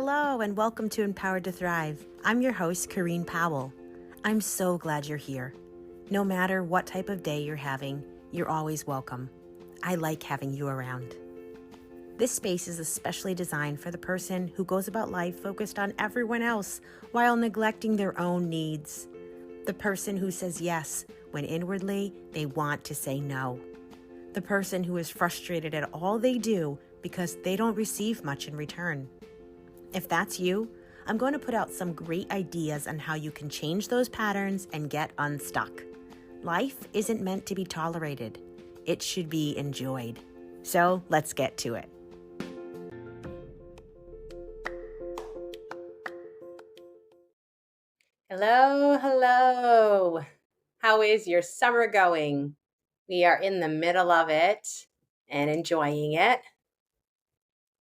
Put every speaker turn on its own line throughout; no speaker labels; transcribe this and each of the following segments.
Hello, and welcome to Empowered to Thrive. I'm your host, Kareen Powell. I'm so glad you're here. No matter what type of day you're having, you're always welcome. I like having you around. This space is especially designed for the person who goes about life focused on everyone else while neglecting their own needs. The person who says yes when inwardly they want to say no. The person who is frustrated at all they do because they don't receive much in return. If that's you, I'm going to put out some great ideas on how you can change those patterns and get unstuck. Life isn't meant to be tolerated. It should be enjoyed. So let's get to it. Hello. How is your summer going? We are in the middle of it and enjoying it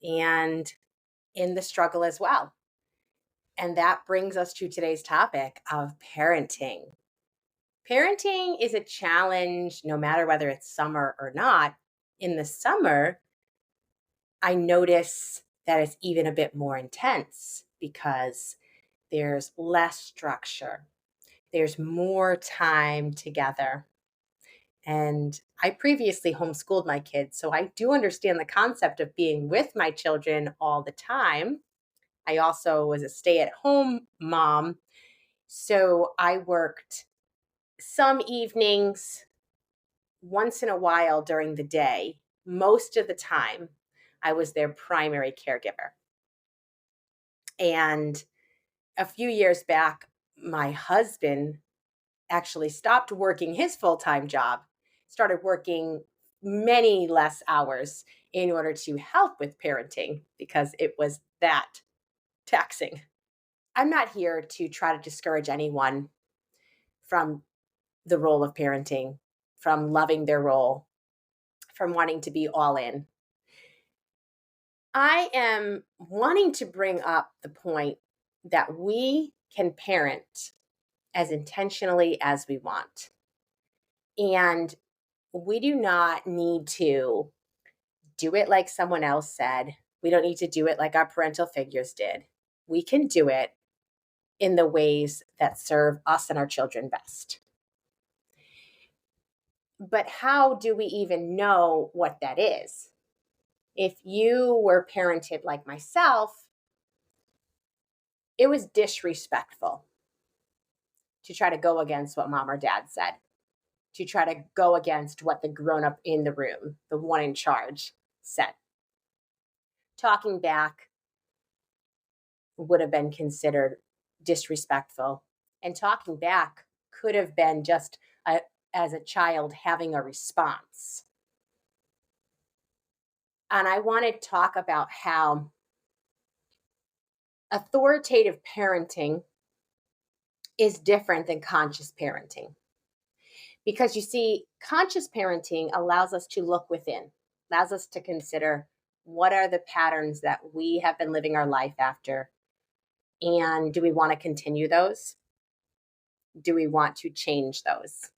and in the struggle as well. And that brings us to today's topic of parenting. Parenting is a challenge no matter whether it's summer or not. In the summer, I notice that it's even a bit more intense because there's less structure. There's more time together. And I previously homeschooled my kids, so I do understand the concept of being with my children all the time. I also was a stay-at-home mom, so I worked some evenings, once in a while during the day. Most of the time, I was their primary caregiver. And a few years back, my husband actually stopped working his full-time job, started working many less hours in order to help with parenting because it was that taxing. I'm not here to try to discourage anyone from the role of parenting, from loving their role, from wanting to be all in. I am wanting to bring up the point that we can parent as intentionally as we want. And we do not need to do it like someone else said. We don't need to do it like our parental figures did. We can do it in the ways that serve us and our children best. But how do we even know what that is? If you were parented like myself, it was disrespectful to try to go against what mom or dad said, to try to go against what the grown up in the room, the one in charge, said. Talking back would have been considered disrespectful, and talking back could have been just as a child having a response. And I want to talk about how authoritative parenting is different than conscious parenting. Because you see, conscious parenting allows us to look within, allows us to consider what are the patterns that we have been living our life after, and do we want to continue those? Do we want to change those?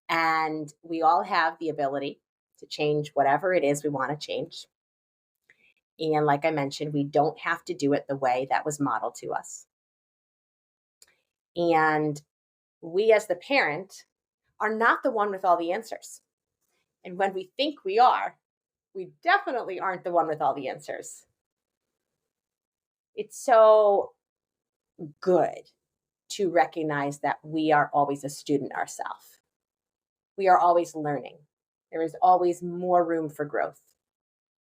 And we all have the ability to change whatever it is we want to change. And like I mentioned, we don't have to do it the way that was modeled to us. And we, as the parent, are not the one with all the answers. And when we think we are, we definitely aren't the one with all the answers. It's so good to recognize that we are always a student ourselves. We are always learning. There is always more room for growth,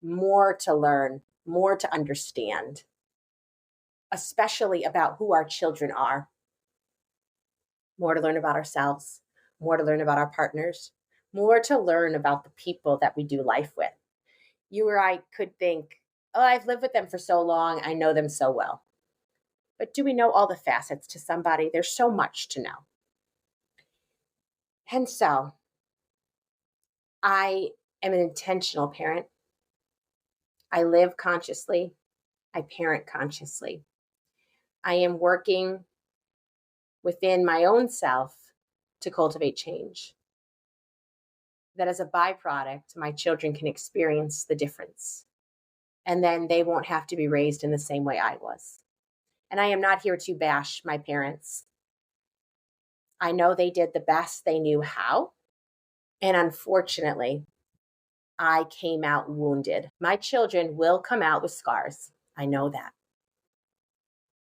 more to learn, more to understand, especially about who our children are. More to learn about ourselves, more to learn about our partners, more to learn about the people that we do life with. You or I could think, oh, I've lived with them for so long, I know them so well. But do we know all the facets to somebody? There's so much to know. And so I am an intentional parent. I live consciously. I parent consciously. I am working within my own self to cultivate change. That as a byproduct, my children can experience the difference. And then they won't have to be raised in the same way I was. And I am not here to bash my parents. I know they did the best they knew how. And unfortunately, I came out wounded. My children will come out with scars. I know that.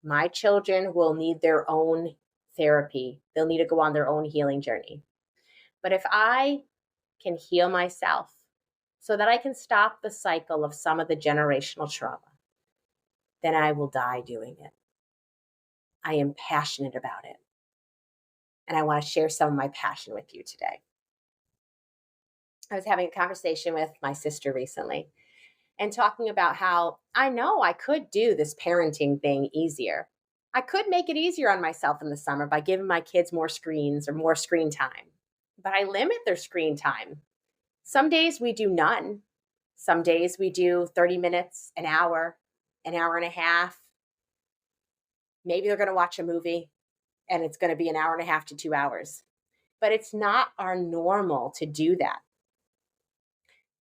My children will need their own therapy. They'll need to go on their own healing journey. But if I can heal myself so that I can stop the cycle of some of the generational trauma, then I will die doing it. I am passionate about it. And I want to share some of my passion with you today. I was having a conversation with my sister recently and talking about how I know I could do this parenting thing easier. I could make it easier on myself in the summer by giving my kids more screens or more screen time, but I limit their screen time. Some days we do none. Some days we do 30 minutes, an hour and a half. Maybe they're going to watch a movie and it's going to be an hour and a half to 2 hours. But it's not our normal to do that.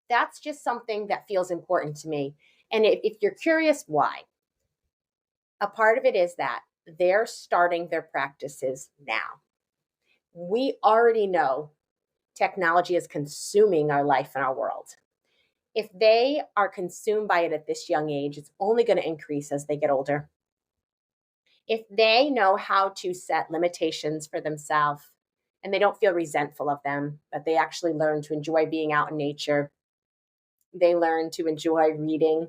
That's just something that feels important to me. And if you're curious why, a part of it is that they're starting their practices now. We already know technology is consuming our life and our world. If they are consumed by it at this young age, it's only going to increase as they get older. If they know how to set limitations for themselves and they don't feel resentful of them, but they actually learn to enjoy being out in nature, they learn to enjoy reading,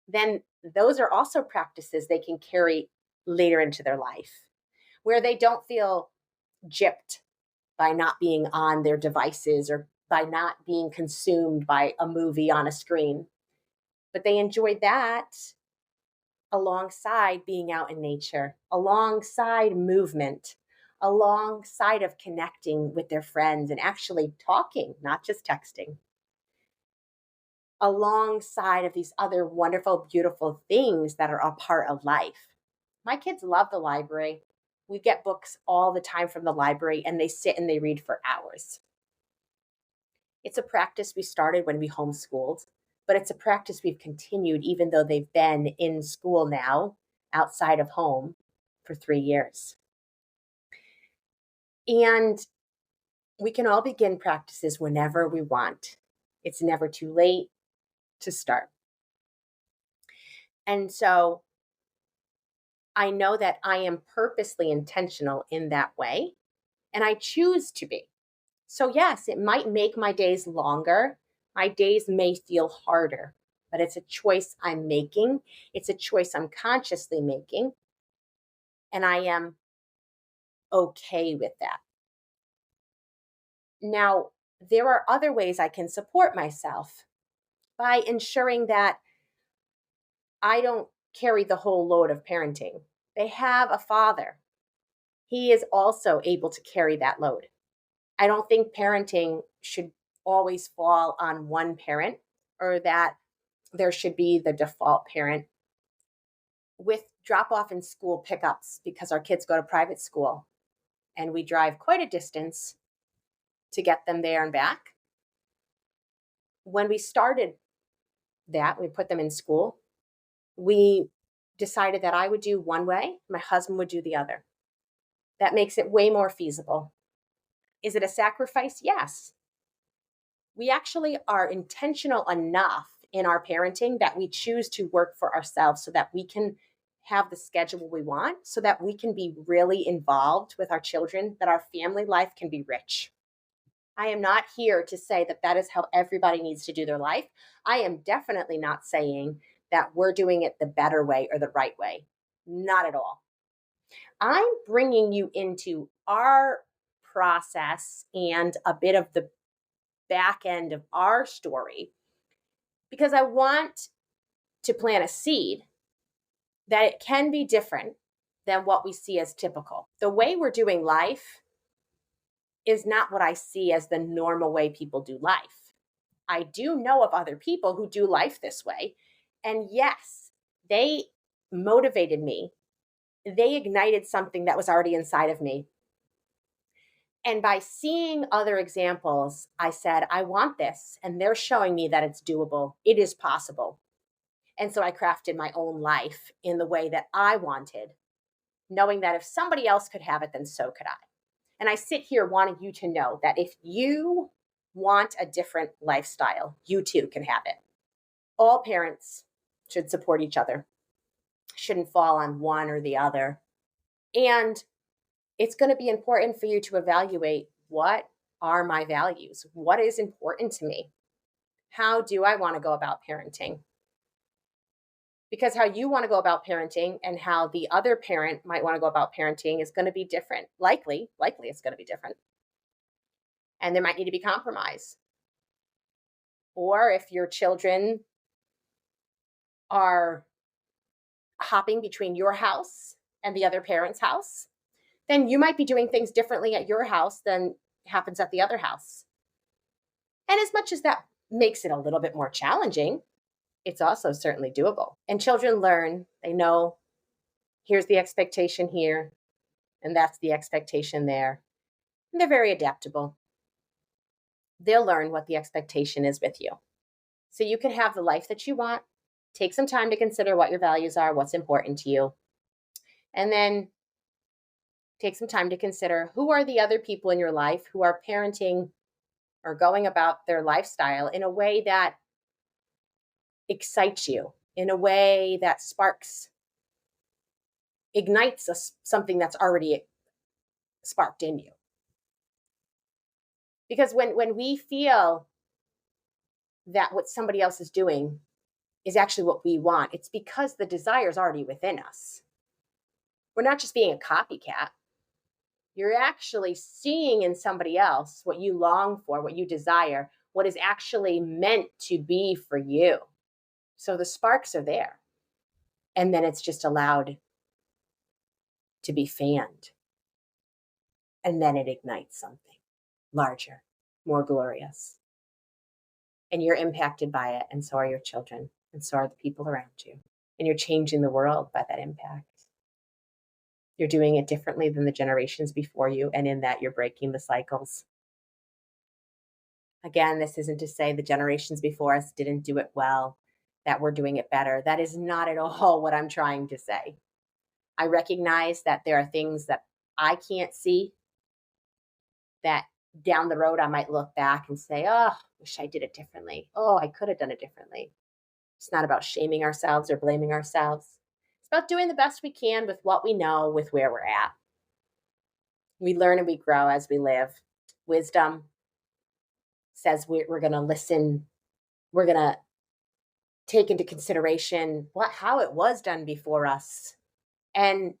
then those are also practices they can carry later into their life where they don't feel gypped by not being on their devices or by not being consumed by a movie on a screen. But they enjoy that alongside being out in nature, alongside movement, alongside of connecting with their friends and actually talking, not just texting, alongside of these other wonderful, beautiful things that are a part of life. My kids love the library. We get books all the time from the library and they sit and they read for hours. It's a practice we started when we homeschooled, but it's a practice we've continued even though they've been in school now, outside of home, for 3 years. And we can all begin practices whenever we want. It's never too late to start. And so I know that I am purposely intentional in that way, and I choose to be. So, yes, it might make my days longer. My days may feel harder, but it's a choice I'm making. It's a choice I'm consciously making. And I am okay with that. Now, there are other ways I can support myself by ensuring that I don't carry the whole load of parenting. They have a father. He is also able to carry that load. I don't think parenting should always fall on one parent or that there should be the default parent. With drop off and school pickups, because our kids go to private school and we drive quite a distance to get them there and back. When we started that, we put them in school, we decided that I would do one way, my husband would do the other. That makes it way more feasible. Is it a sacrifice? Yes. We actually are intentional enough in our parenting that we choose to work for ourselves so that we can have the schedule we want, so that we can be really involved with our children, that our family life can be rich. I am not here to say that that is how everybody needs to do their life. I am definitely not saying that we're doing it the better way or the right way. Not at all. I'm bringing you into our process and a bit of the back end of our story because I want to plant a seed that it can be different than what we see as typical. The way we're doing life is not what I see as the normal way people do life. I do know of other people who do life this way. And yes, they motivated me. They ignited something that was already inside of me. And by seeing other examples, I said, I want this. And they're showing me that it's doable. It is possible. And so I crafted my own life in the way that I wanted, knowing that if somebody else could have it, then so could I. And I sit here wanting you to know that if you want a different lifestyle, you too can have it. All parents should support each other, shouldn't fall on one or the other. And it's going to be important for you to evaluate, what are my values? What is important to me? How do I want to go about parenting? Because how you want to go about parenting and how the other parent might want to go about parenting is going to be different. Likely it's going to be different. And there might need to be compromise. Or if your children are hopping between your house and the other parent's house, then you might be doing things differently at your house than happens at the other house. And as much as that makes it a little bit more challenging, it's also certainly doable. And children learn, they know, here's the expectation here, and that's the expectation there. And they're very adaptable. They'll learn what the expectation is with you. So you can have the life that you want. Take some time to consider what your values are, what's important to you. And then take some time to consider, who are the other people in your life who are parenting or going about their lifestyle in a way that excites you, in a way that ignites something that's already sparked in you. Because when we feel that what somebody else is doing is actually what we want, it's because the desire is already within us. We're not just being a copycat. You're actually seeing in somebody else what you long for, what you desire, what is actually meant to be for you. So the sparks are there. And then it's just allowed to be fanned. And then it ignites something larger, more glorious. And you're impacted by it, and so are your children, and so are the people around you. And you're changing the world by that impact. You're doing it differently than the generations before you, and in that, you're breaking the cycles. Again, this isn't to say the generations before us didn't do it well, that we're doing it better. That is not at all what I'm trying to say. I recognize that there are things that I can't see, that down the road I might look back and say, oh, wish I did it differently. Oh, I could have done it differently. It's not about shaming ourselves or blaming ourselves. It's about doing the best we can with what we know, with where we're at. We learn and we grow as we live. Wisdom says we're going to listen. We're going to take into consideration how it was done before us. And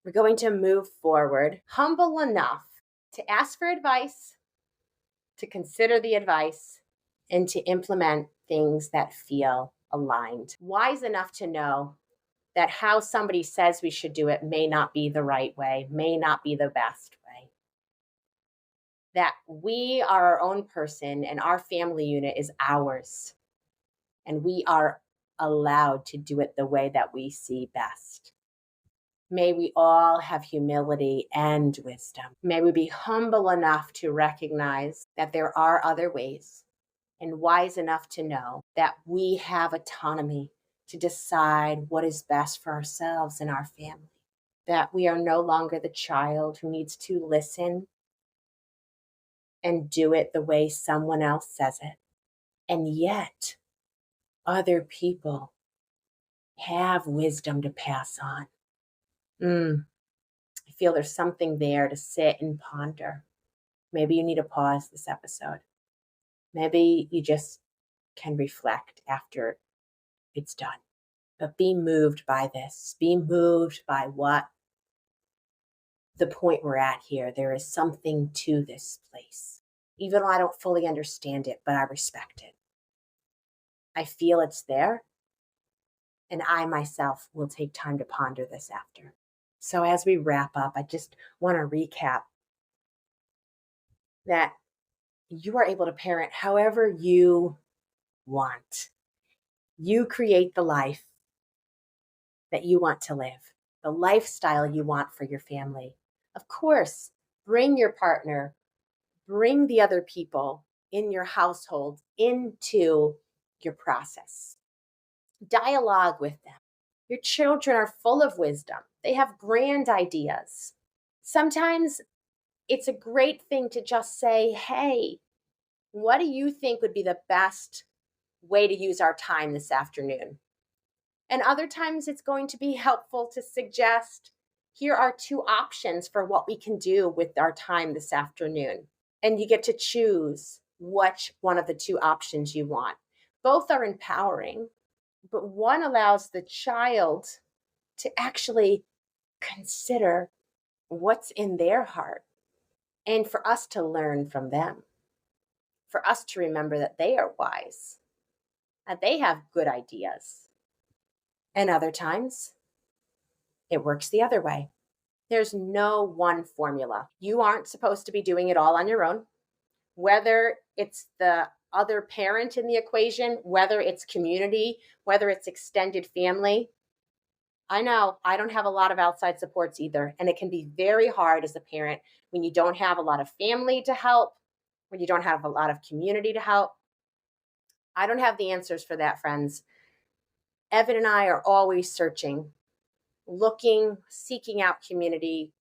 we're going to move forward humble enough to ask for advice, to consider the advice, and to implement things that feel aligned. Wise enough to know that how somebody says we should do it may not be the right way, may not be the best way. That we are our own person and our family unit is ours. And we are allowed to do it the way that we see best. May we all have humility and wisdom. May we be humble enough to recognize that there are other ways, and wise enough to know that we have autonomy to decide what is best for ourselves and our family. That we are no longer the child who needs to listen and do it the way someone else says it. And yet, other people have wisdom to pass on. I feel there's something there to sit and ponder. Maybe you need to pause this episode. Maybe you just can reflect after it's done. But be moved by this. Be moved by what the point we're at here. There is something to this place. Even though I don't fully understand it, but I respect it. I feel it's there. And I myself will take time to ponder this after. So as we wrap up, I just want to recap that you are able to parent however you want. You create the life that you want to live, the lifestyle you want for your family. Of course, bring your partner, bring the other people in your household into your process. Dialogue with them. Your children are full of wisdom. They have grand ideas. Sometimes it's a great thing to just say, hey, what do you think would be the best way to use our time this afternoon? And other times it's going to be helpful to suggest, here are two options for what we can do with our time this afternoon. And you get to choose which one of the two options you want. Both are empowering, but one allows the child to actually consider what's in their heart and for us to learn from them, for us to remember that they are wise, that they have good ideas. And other times, it works the other way. There's no one formula. You aren't supposed to be doing it all on your own, whether it's the other parent in the equation, whether it's community, whether it's extended family. I know I don't have a lot of outside supports either. And it can be very hard as a parent when you don't have a lot of family to help, when you don't have a lot of community to help. I don't have the answers for that, friends. Evan and I are always searching, looking, seeking out community,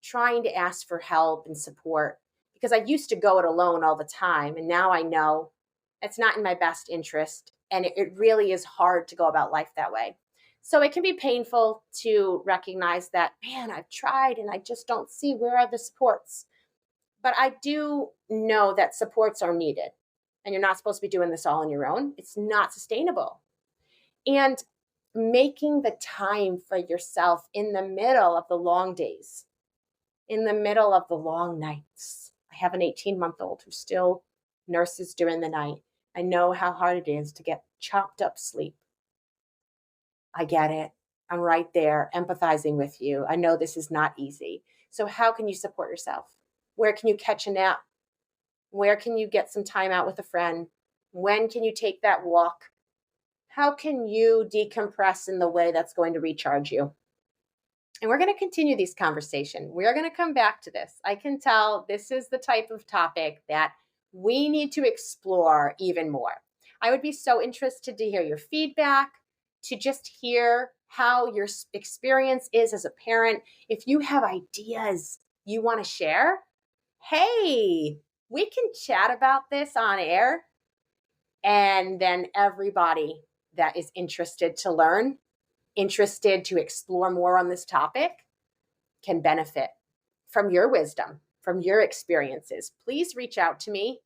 trying to ask for help and support, because I used to go it alone all the time. And now I know it's not in my best interest. And it really is hard to go about life that way. So it can be painful to recognize that, man, I've tried and I just don't see where are the supports. But I do know that supports are needed. And you're not supposed to be doing this all on your own. It's not sustainable. And making the time for yourself in the middle of the long days, in the middle of the long nights. I have an 18-month-old who still nurses during the night. I know how hard it is to get chopped up sleep. I get it. I'm right there empathizing with you. I know this is not easy. So how can you support yourself? Where can you catch a nap? Where can you get some time out with a friend? When can you take that walk? How can you decompress in the way that's going to recharge you? And we're going to continue this conversation. We're going to come back to this. I can tell this is the type of topic that we need to explore even more. I would be so interested to hear your feedback, to just hear how your experience is as a parent. If you have ideas you want to share, hey, we can chat about this on air. And then everybody that is interested to learn, interested to explore more on this topic, can benefit from your wisdom, from your experiences. Please reach out to me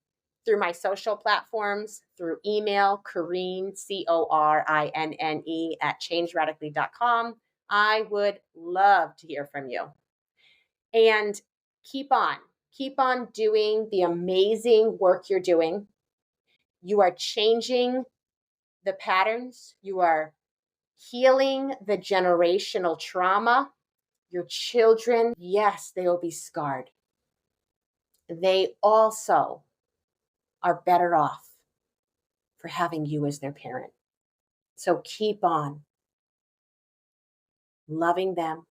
through my social platforms, through email, Corine, CORINNE @changeradically.com. I would love to hear from you. And keep on doing the amazing work you're doing. You are changing the patterns. You are healing the generational trauma. Your children, yes, they will be scarred. They also are better off for having you as their parent. So keep on loving them,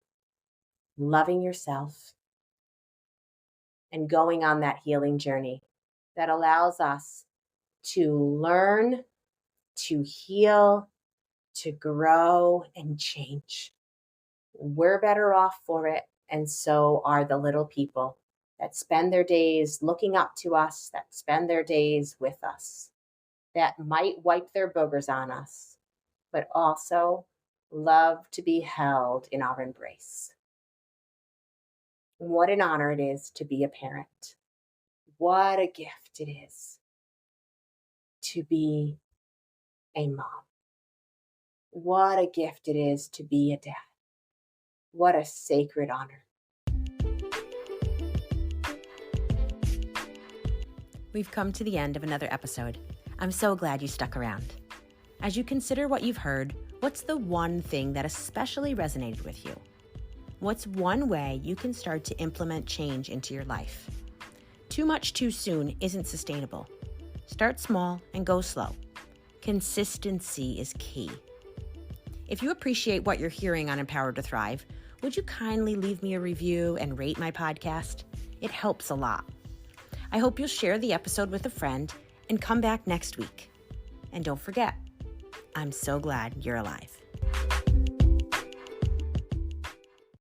loving yourself, and going on that healing journey that allows us to learn, to heal, to grow, and change. We're better off for it, and so are the little people that spend their days looking up to us, that spend their days with us, that might wipe their boogers on us, but also love to be held in our embrace. What an honor it is to be a parent. What a gift it is to be a mom. What a gift it is to be a dad. What a sacred honor. We've come to the end of another episode. I'm so glad you stuck around. As you consider what you've heard, what's the one thing that especially resonated with you? What's one way you can start to implement change into your life? Too much too soon isn't sustainable. Start small and go slow. Consistency is key. If you appreciate what you're hearing on Empowered to Thrive, would you kindly leave me a review and rate my podcast? It helps a lot. I hope you'll share the episode with a friend and come back next week. And don't forget, I'm so glad you're alive.